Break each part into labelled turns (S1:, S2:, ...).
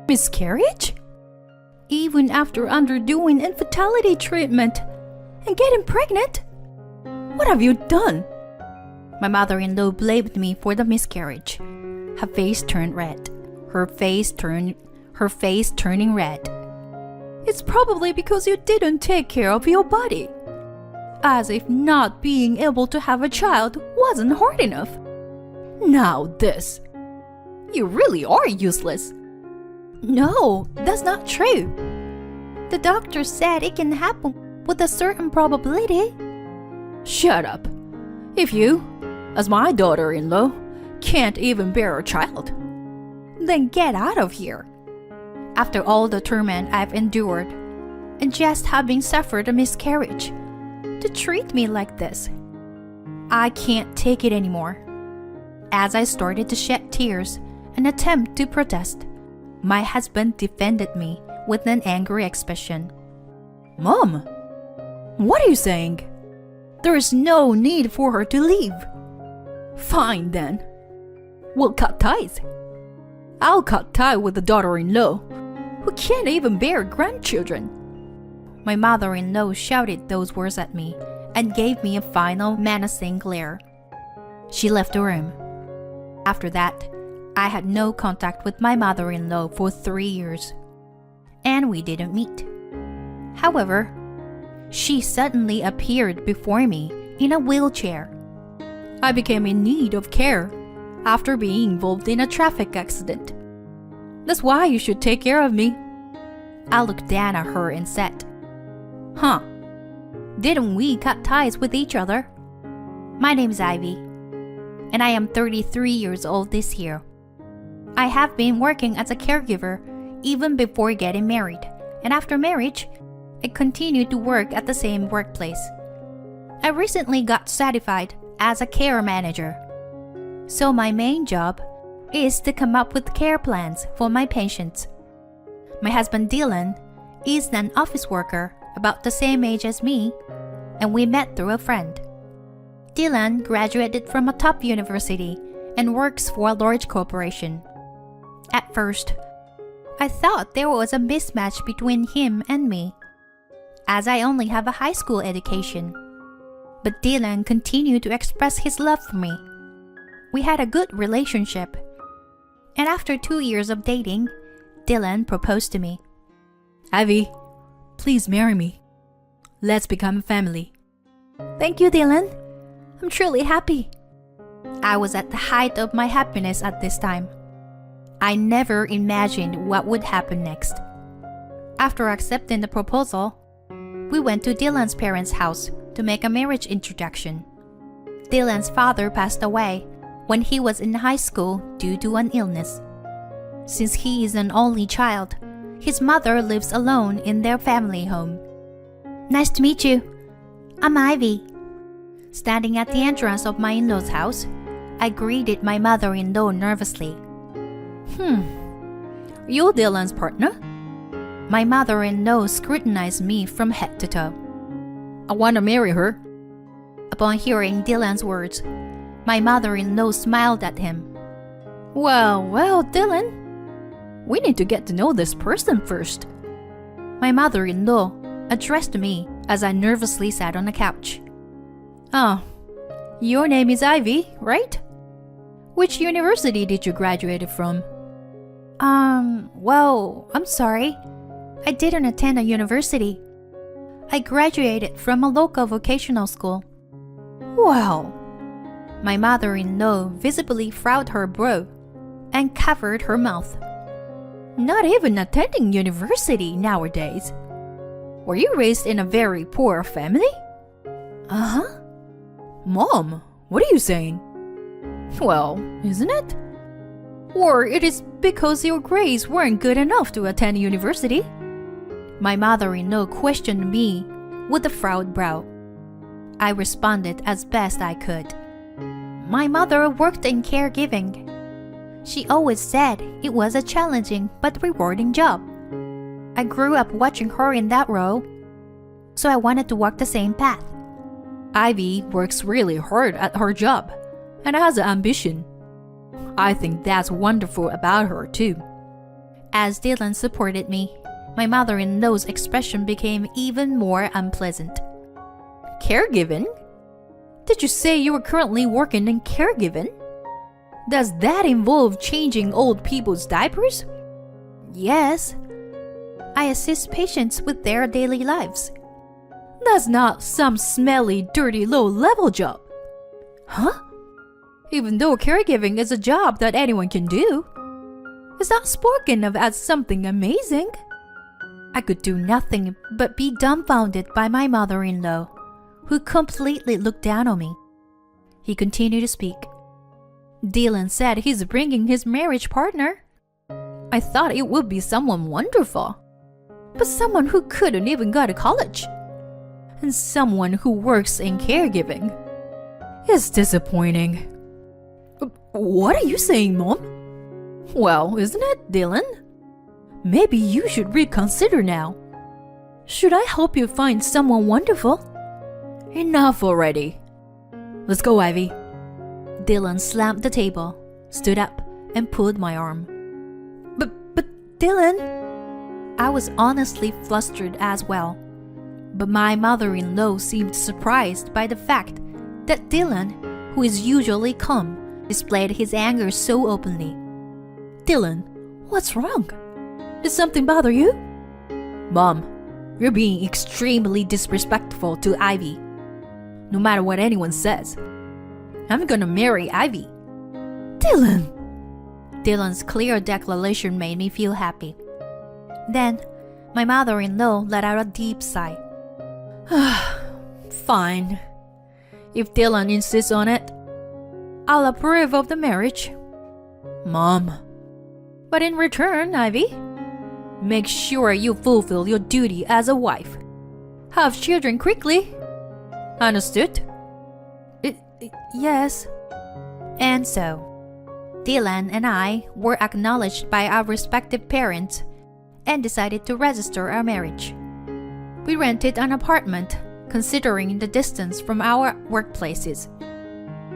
S1: Miscarriage? Even after undergoing infertility treatment and getting pregnant? What have you done? My mother-in-law blamed me for the miscarriage. Her face turned red. Her face turning red. It's probably because you didn't take care of your body. As if not being able to have a child wasn't hard enough. Now this. You really are useless. No, that's not true. The doctor said it can happen with a certain probability. Shut up. If you, as my daughter-in-law, can't even bear a child, then get out of here. After all the torment I've endured, and just having suffered a miscarriage, to treat me like this, I can't take it anymore. As I started to shed tears and attempt to protest, my husband defended me with an angry expression. Mom, what are you saying? There is no need for her to leave. Fine then. We'll cut ties. I'll cut ties with the daughter-in-law, who can't even bear grandchildren. My mother-in-law shouted those words at me and gave me a final menacing glare. She left the room. After that, I had no contact with my mother-in-law for 3 years, and we didn't meet. However, she suddenly appeared before me in a wheelchair. I became in need of care after being involved in a traffic accident. That's why you should take care of me. I looked down at her and said, Huh, didn't we cut ties with each other? My name's Ivy, and I am 33 years old this year. I have been working as a caregiver even before getting married, and after marriage, I continued to work at the same workplace. I recently got certified as a care manager. So my main job is to come up with care plans for my patients. My husband Dylan is an office worker about the same age as me, and we met through a friend. Dylan graduated from a top university and works for a large corporation. At first, I thought there was a mismatch between him and me, as I only have a high school education. But Dylan continued to express his love for me. We had a good relationship, and after 2 years of dating, Dylan proposed to me. Ivy, please marry me. Let's become a family. Thank you, Dylan. I'm truly happy. I was at the height of my happiness at this time. I never imagined what would happen next. After accepting the proposal, we went to Dylan's parents' house to make a marriage introduction. Dylan's father passed away when he was in high school due to an illness. Since he is an only child, his mother lives alone in their family home. Nice to meet you. I'm Ivy. Standing at the entrance of my in-laws' house, I greeted my mother-in-law nervously. You're Dylan's partner? My mother-in-law scrutinized me from head to toe. I want to marry her. Upon hearing Dylan's words, my mother-in-law smiled at him. Well, Dylan, we need to get to know this person first. My mother-in-law addressed me as I nervously sat on the couch. Oh, your name is Ivy, right? Which university did you graduate from? I'm sorry. I didn't attend a university. I graduated from a local vocational school. Well, my mother-in-law visibly frowned her brow and covered her mouth. Not even attending university nowadays. Were you raised in a very poor family? Uh-huh. Mom, what are you saying? Well, isn't it? Or it is because your grades weren't good enough to attend university? My mother-in-law questioned me with a furrowed brow. I responded as best I could. My mother worked in caregiving. She always said it was a challenging but rewarding job. I grew up watching her in that role, so I wanted to walk the same path. Ivy works really hard at her job and has an ambition. I think that's wonderful about her too. As Dylan supported me, my mother-in-law's expression became even more unpleasant. Caregiving? Did you say you were currently working in caregiving? Does that involve changing old people's diapers? Yes. I assist patients with their daily lives. That's not some smelly, dirty, low-level job. Huh? Even though caregiving is a job that anyone can do, it's not spoken of as something amazing. I could do nothing but be dumbfounded by my mother-in-law, who completely looked down on me. He continued to speak. Dylan said he's bringing his marriage partner. I thought it would be someone wonderful, but someone who couldn't even go to college, and someone who works in caregiving. It's disappointing. What are you saying, Mom? Well, isn't it, Dylan? Maybe you should reconsider now. Should I help you find someone wonderful? Enough already. Let's go, Ivy. Dylan slammed the table, stood up, and pulled my arm. But Dylan... I was honestly flustered as well. But my mother-in-law seemed surprised by the fact that Dylan, who is usually calm, displayed his anger so openly. Dylan, what's wrong? Did something bother you? Mom, you're being extremely disrespectful to Ivy. No matter what anyone says, I'm gonna marry Ivy. Dylan! Dylan's clear declaration made me feel happy. Then, my mother-in-law let out a deep sigh. Fine. If Dylan insists on it, I'll approve of the marriage. Mom. But in return, Ivy, make sure you fulfill your duty as a wife. Have children quickly. Understood? Yes. And so, Dylan and I were acknowledged by our respective parents and decided to register our marriage. We rented an apartment, considering the distance from our workplaces.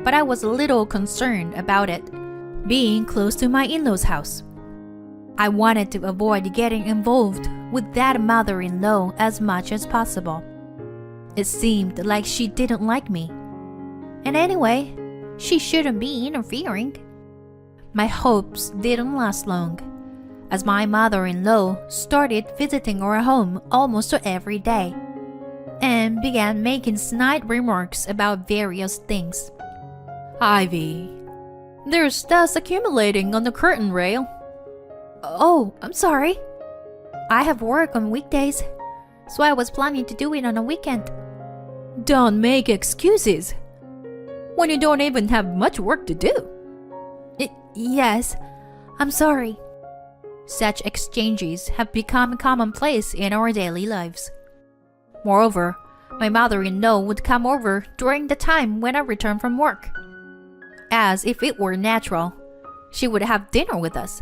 S1: But I was a little concerned about it being close to my in-laws' house. I wanted to avoid getting involved with that mother-in-law as much as possible. It seemed like she didn't like me. And anyway, she shouldn't be interfering. My hopes didn't last long, as my mother-in-law started visiting our home almost every day and began making snide remarks about various things. Ivy, there's dust accumulating on the curtain rail. Oh, I'm sorry. I have work on weekdays, so I was planning to do it on a weekend. Don't make excuses when you don't even have much work to do. Yes, I'm sorry. Such exchanges have become commonplace in our daily lives. Moreover, my mother-in-law would come over during the time when I returned from work. As if it were natural, she would have dinner with us.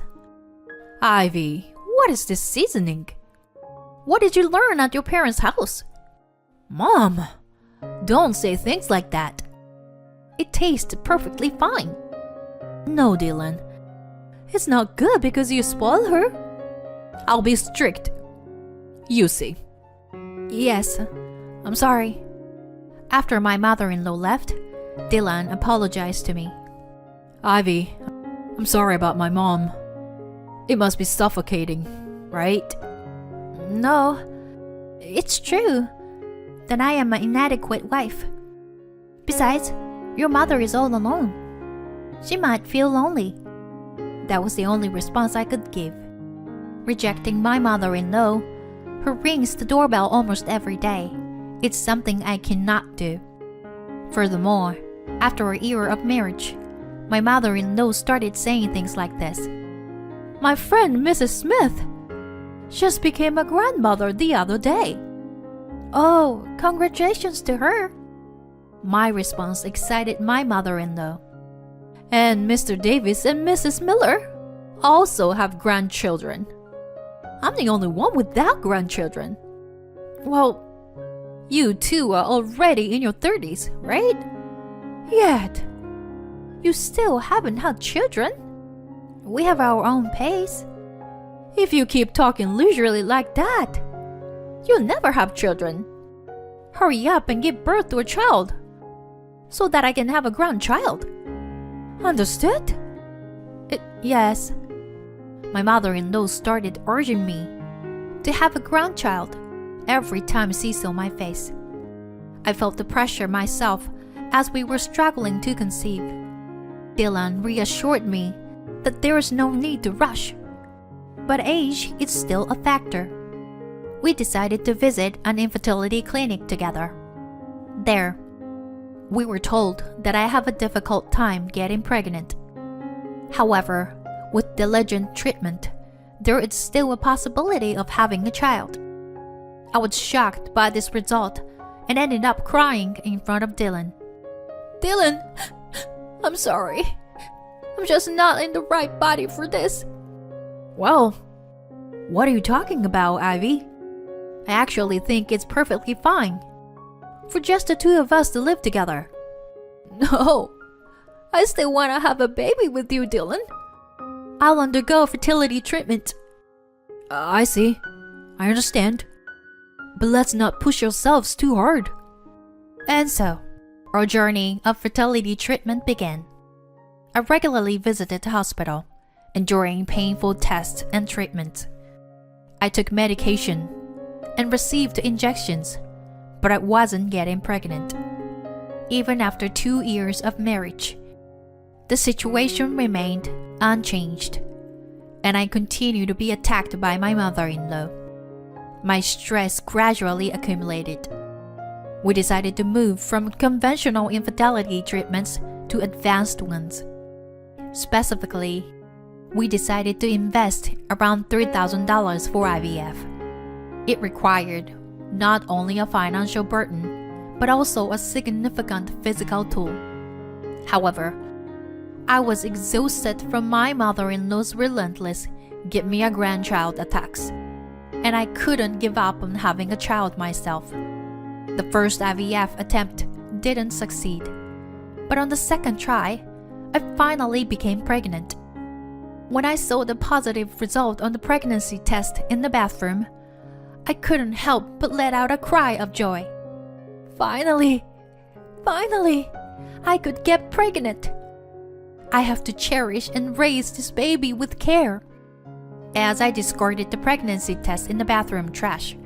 S1: Ivy, what is this seasoning? What did you learn at your parents' house? Mom, don't say things like that. It tastes perfectly fine. No, Dylan. It's not good because you spoil her. I'll be strict. You see. Yes, I'm sorry. After my mother-in-law left, Dylan apologized to me. Ivy, I'm sorry about my mom. It must be suffocating, right? No, it's true. Then I am an inadequate wife. Besides, your mother is all alone. She might feel lonely. That was the only response I could give. Rejecting my mother-in-law, who rings the doorbell almost every day, it's something I cannot do. Furthermore, after a year of marriage, my mother-in-law started saying things like this. My friend Mrs. Smith just became a grandmother the other day. Oh, congratulations to her. My response excited my mother-in-law. And Mr. Davis and Mrs. Miller also have grandchildren. I'm the only one without grandchildren. Well, you two are already in your 30s, right? Yet, you still haven't had children. We have our own pace. If you keep talking leisurely like that, you'll never have children. Hurry up and give birth to a child so that I can have a grandchild. Understood? Yes. My mother-in-law started urging me to have a grandchild every time she saw my face. I felt the pressure myself as we were struggling to conceive. Dylan reassured me that there is no need to rush, but age is still a factor. We decided to visit an infertility clinic together. There, we were told that I have a difficult time getting pregnant. However, with diligent treatment, there is still a possibility of having a child. I was shocked by this result and ended up crying in front of Dylan. Dylan, I'm sorry. I'm just not in the right body for this. Well, what are you talking about, Ivy? I actually think it's perfectly fine for just the two of us to live together. No, I still want to have a baby with you, Dylan. I'll undergo fertility treatment. I see. I understand. But let's not push ourselves too hard. And so, our journey of fertility treatment began. I regularly visited the hospital, enduring painful tests and treatment. I took medication and received injections, but I wasn't getting pregnant. Even after 2 years of marriage, the situation remained unchanged, and I continued to be attacked by my mother-in-law. My stress gradually accumulated. We decided to move from conventional infertility treatments to advanced ones. Specifically, we decided to invest around $3,000 for IVF. It required not only a financial burden, but also a significant physical toll. However, I was exhausted from my mother-in-law's relentless "give me a grandchild" attacks, and I couldn't give up on having a child myself. The first IVF attempt didn't succeed, but on the second try, I finally became pregnant. When I saw the positive result on the pregnancy test in the bathroom, I couldn't help but let out a cry of joy. Finally, I could get pregnant. I have to cherish and raise this baby with care. As I discarded the pregnancy test in the bathroom trash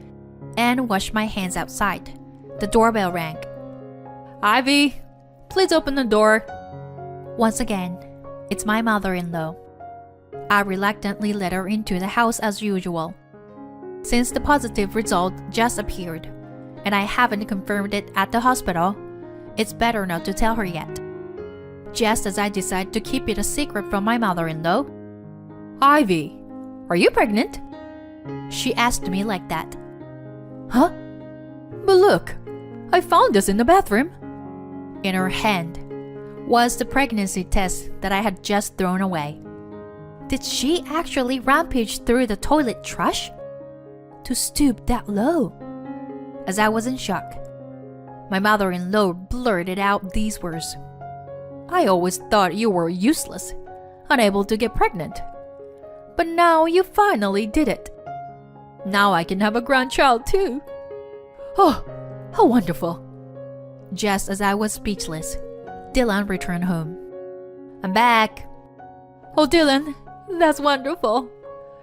S1: and washed my hands outside, the doorbell rang. Ivy, please open the door. Once again, it's my mother-in-law. I reluctantly let her into the house as usual. Since the positive result just appeared, and I haven't confirmed it at the hospital, it's better not to tell her yet. Just as I decide to keep it a secret from my mother-in-law, Ivy, are you pregnant? She asked me like that. Huh? But look, I found this in the bathroom. In her hand was the pregnancy test that I had just thrown away. Did she actually rampage through the toilet trash to stoop that low? As I was in shock, my mother-in-law blurted out these words. I always thought you were useless, unable to get pregnant. But now you finally did it. Now I can have a grandchild too. Oh, how wonderful. Just as I was speechless, Dylan returned home. I'm back. Oh, Dylan, that's wonderful.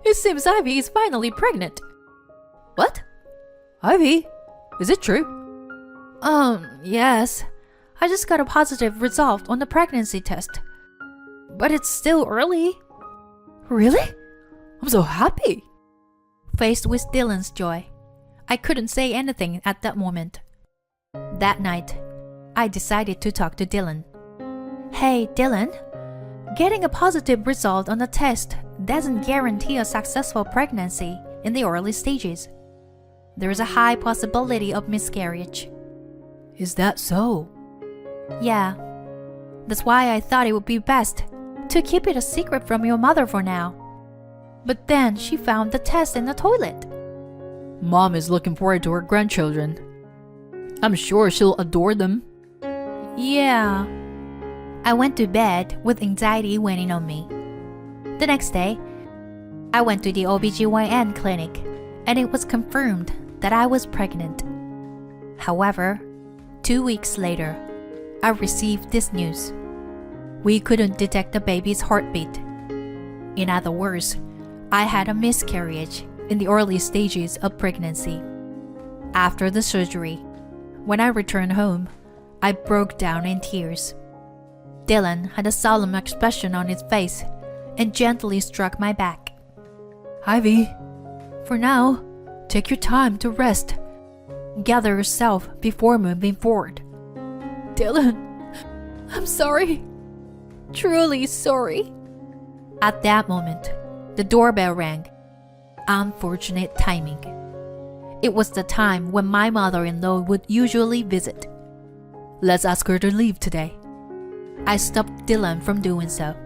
S1: It seems Ivy is finally pregnant. What? Ivy? Is it true? Yes. I just got a positive result on the pregnancy test. But it's still early. Really? I'm so happy. Faced with Dylan's joy, I couldn't say anything at that moment. That night, I decided to talk to Dylan. Hey, Dylan, getting a positive result on the test doesn't guarantee a successful pregnancy in the early stages. There is a high possibility of miscarriage. Is that so? Yeah. That's why I thought it would be best to keep it a secret from your mother for now. But then she found the test in the toilet. Mom is looking forward to her grandchildren. I'm sure she'll adore them. Yeah. I went to bed with anxiety weighing on me. The next day, I went to the OBGYN clinic and it was confirmed that I was pregnant. However, 2 weeks later, I received this news. We couldn't detect the baby's heartbeat. In other words, I had a miscarriage in the early stages of pregnancy. After the surgery, when I returned home, I broke down in tears. Dylan had a solemn expression on his face and gently struck my back. Ivy, for now, take your time to rest. Gather yourself before moving forward. Dylan, I'm sorry. Truly sorry. At that moment, the doorbell rang. Unfortunate timing. It was the time when my mother-in-law would usually visit. Let's ask her to leave today. I stopped Dylan from doing so.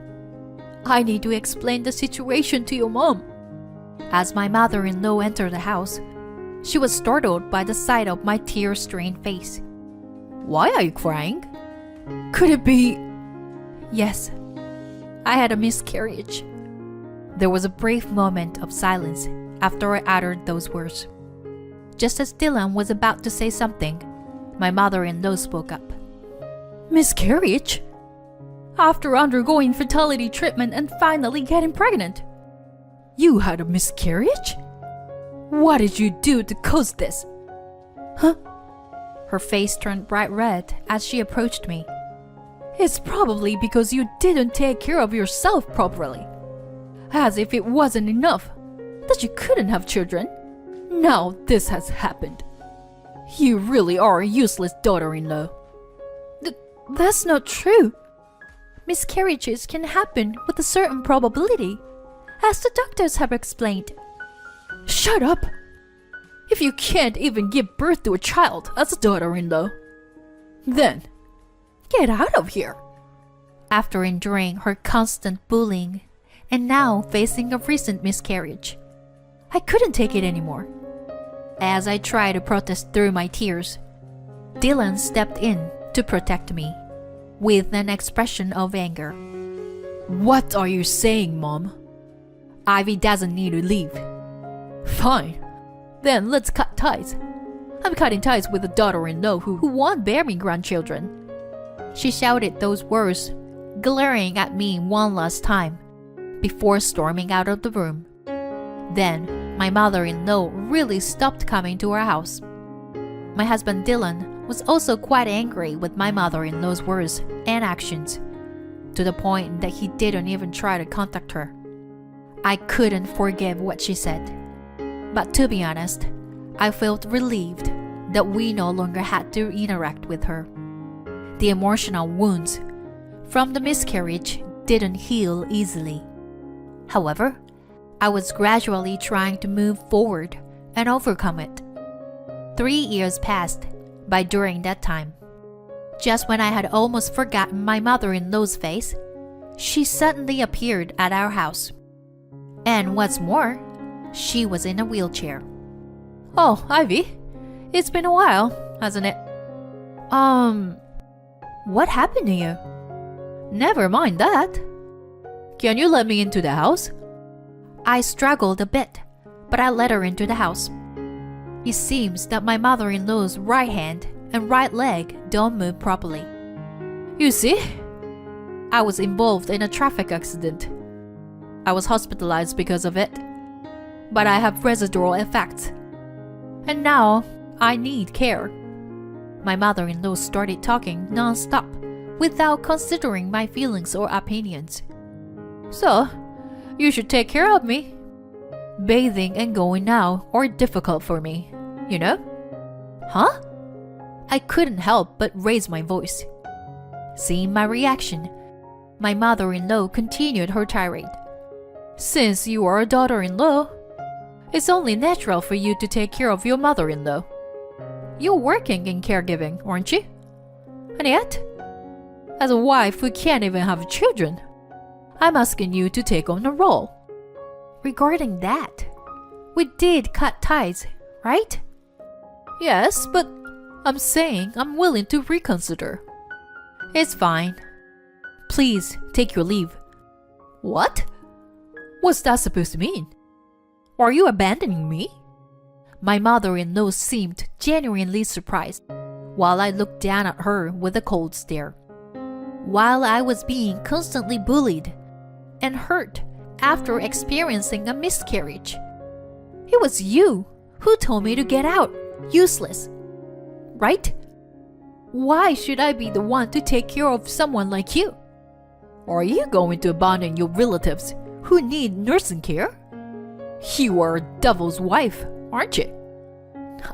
S1: I need to explain the situation to your mom. As my mother-in-law entered the house, she was startled by the sight of my tear-stained face. Why are you crying? Could it be... Yes, I had a miscarriage. There was a brief moment of silence after I uttered those words. Just as Dylan was about to say something, my mother-in-law spoke up. Miscarriage? After undergoing fertility treatment and finally getting pregnant? You had a miscarriage? What did you do to cause this? Huh? Her face turned bright red as she approached me. It's probably because you didn't take care of yourself properly. As if it wasn't enough that you couldn't have children. Now this has happened. You really are a useless daughter-in-law. That's not true. Miscarriages can happen with a certain probability, as the doctors have explained. Shut up! If you can't even give birth to a child as a daughter-in-law, then get out of here. After enduring her constant bullying and now facing a recent miscarriage, I couldn't take it anymore. As I tried to protest through my tears, Dylan stepped in to protect me with an expression of anger. What are you saying, Mom? Ivy doesn't need to leave. Fine. Then let's cut ties. I'm cutting ties with a daughter-in-law who won't bear me grandchildren. She shouted those words, glaring at me one last time, before storming out of the room. Then, my mother-in-law really stopped coming to our house. My husband Dylan was also quite angry with my mother-in-law's words and actions, to the point that he didn't even try to contact her. I couldn't forgive what she said. But to be honest, I felt relieved that we no longer had to interact with her. The emotional wounds from the miscarriage didn't heal easily. However, I was gradually trying to move forward and overcome it. 3 years passed by during that time. Just when I had almost forgotten my mother-in-law's face, she suddenly appeared at our house. And what's more, she was in a wheelchair. Oh, Ivy, it's been a while, hasn't it? What happened to you? Never mind that. Can you let me into the house? I struggled a bit, but I let her into the house. It seems that my mother-in-law's right hand and right leg don't move properly. You see, I was involved in a traffic accident. I was hospitalized because of it, but I have residual effects. And now I need care. My mother-in-law started talking non-stop without considering my feelings or opinions. So, you should take care of me. Bathing and going out are difficult for me, you know? Huh? I couldn't help but raise my voice. Seeing my reaction, my mother-in-law continued her tirade. Since you are a daughter-in-law, it's only natural for you to take care of your mother-in-law. You're working in caregiving, aren't you? And yet, as a wife who can't even have children, I'm asking you to take on the role. Regarding that, we did cut ties, right? Yes, but I'm saying I'm willing to reconsider. It's fine. Please take your leave. What? What's that supposed to mean? Are you abandoning me? My mother-in-law seemed genuinely surprised, while I looked down at her with a cold stare. While I was being constantly bullied and hurt after experiencing a miscarriage, it was you who told me to get out, useless, right? Why should I be the one to take care of someone like you? Are you going to abandon your relatives who need nursing care? You are a devil's wife, aren't you?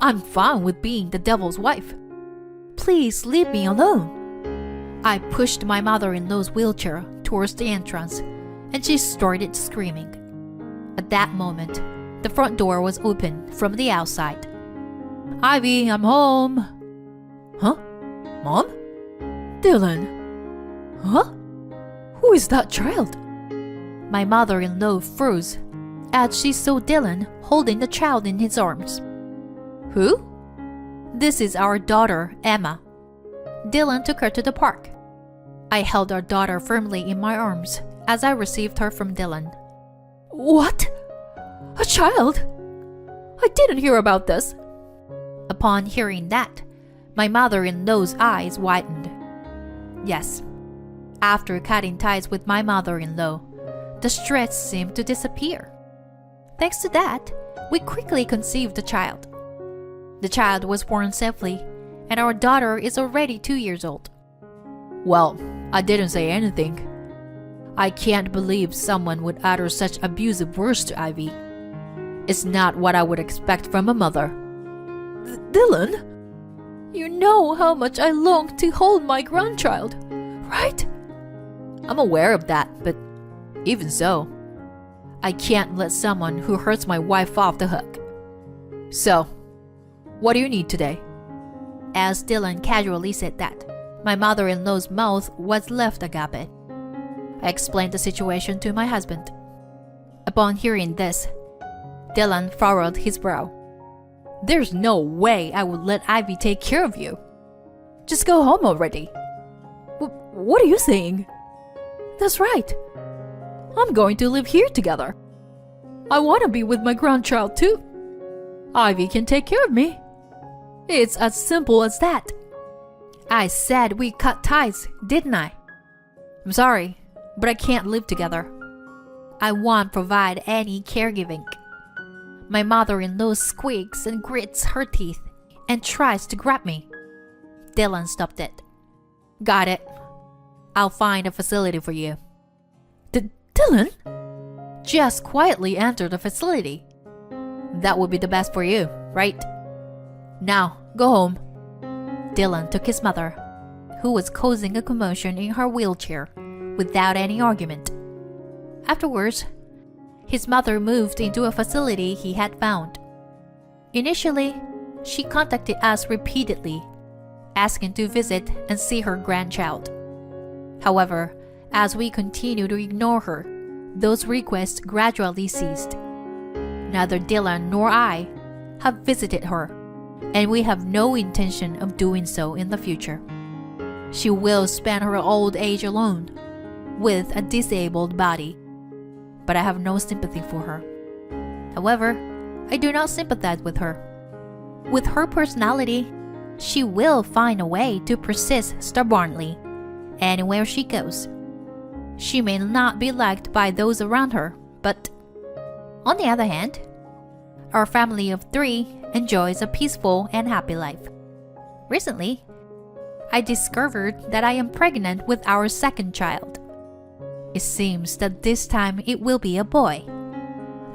S1: I'm fine with being the devil's wife. Please leave me alone. I pushed my mother-in-law's wheelchair towards the entrance, and she started screaming. At that moment, the front door was open from the outside. Ivy, I'm home. Huh? Mom? Dylan? Huh? Who is that child? My mother-in-law froze as she saw Dylan holding the child in his arms. Who? This is our daughter, Emma. Dylan took her to the park. I held our daughter firmly in my arms as I received her from Dylan. What? A child? I didn't hear about this. Upon hearing that, my mother-in-law's eyes widened. Yes, after cutting ties with my mother-in-law, the stress seemed to disappear. Thanks to that, we quickly conceived the child. The child was born safely, and our daughter is already 2 years old. Well, I didn't say anything. I can't believe someone would utter such abusive words to Ivy. It's not what I would expect from a mother. Dylan, you know how much I long to hold my grandchild, right? I'm aware of that, but even so, I can't let someone who hurts my wife off the hook. So, what do you need today? As Dylan casually said that, my mother-in-law's mouth was left agape. I explained the situation to my husband. Upon hearing this, Dylan furrowed his brow. There's no way I would let Ivy take care of you. Just go home already. What are you saying? That's right. I'm going to live here together. I want to be with my grandchild too. Ivy can take care of me. It's as simple as that. I said we cut ties, didn't I? I'm sorry, but I can't live together. I won't provide any caregiving. My mother-in-law squeaks and grits her teeth and tries to grab me. Dylan stopped it. Got it. I'll find a facility for you. Dylan? Just quietly enter the facility. That would be the best for you, right? Now, go home. Dylan took his mother, who was causing a commotion in her wheelchair, without any argument. Afterwards, his mother moved into a facility he had found. Initially, she contacted us repeatedly, asking to visit and see her grandchild. However, as we continued to ignore her, those requests gradually ceased. Neither Dylan nor I have visited her, and we have no intention of doing so in the future. She will spend her old age alone, with a disabled body, but I have no sympathy for her. However, I do not sympathize with her. With her personality, she will find a way to persist stubbornly anywhere she goes. She may not be liked by those around her, but on the other hand, our family of 3 enjoys a peaceful and happy life. Recently, I discovered that I am pregnant with our second child. It seems that this time it will be a boy.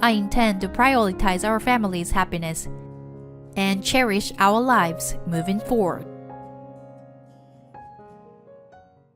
S1: I intend to prioritize our family's happiness and cherish our lives moving forward.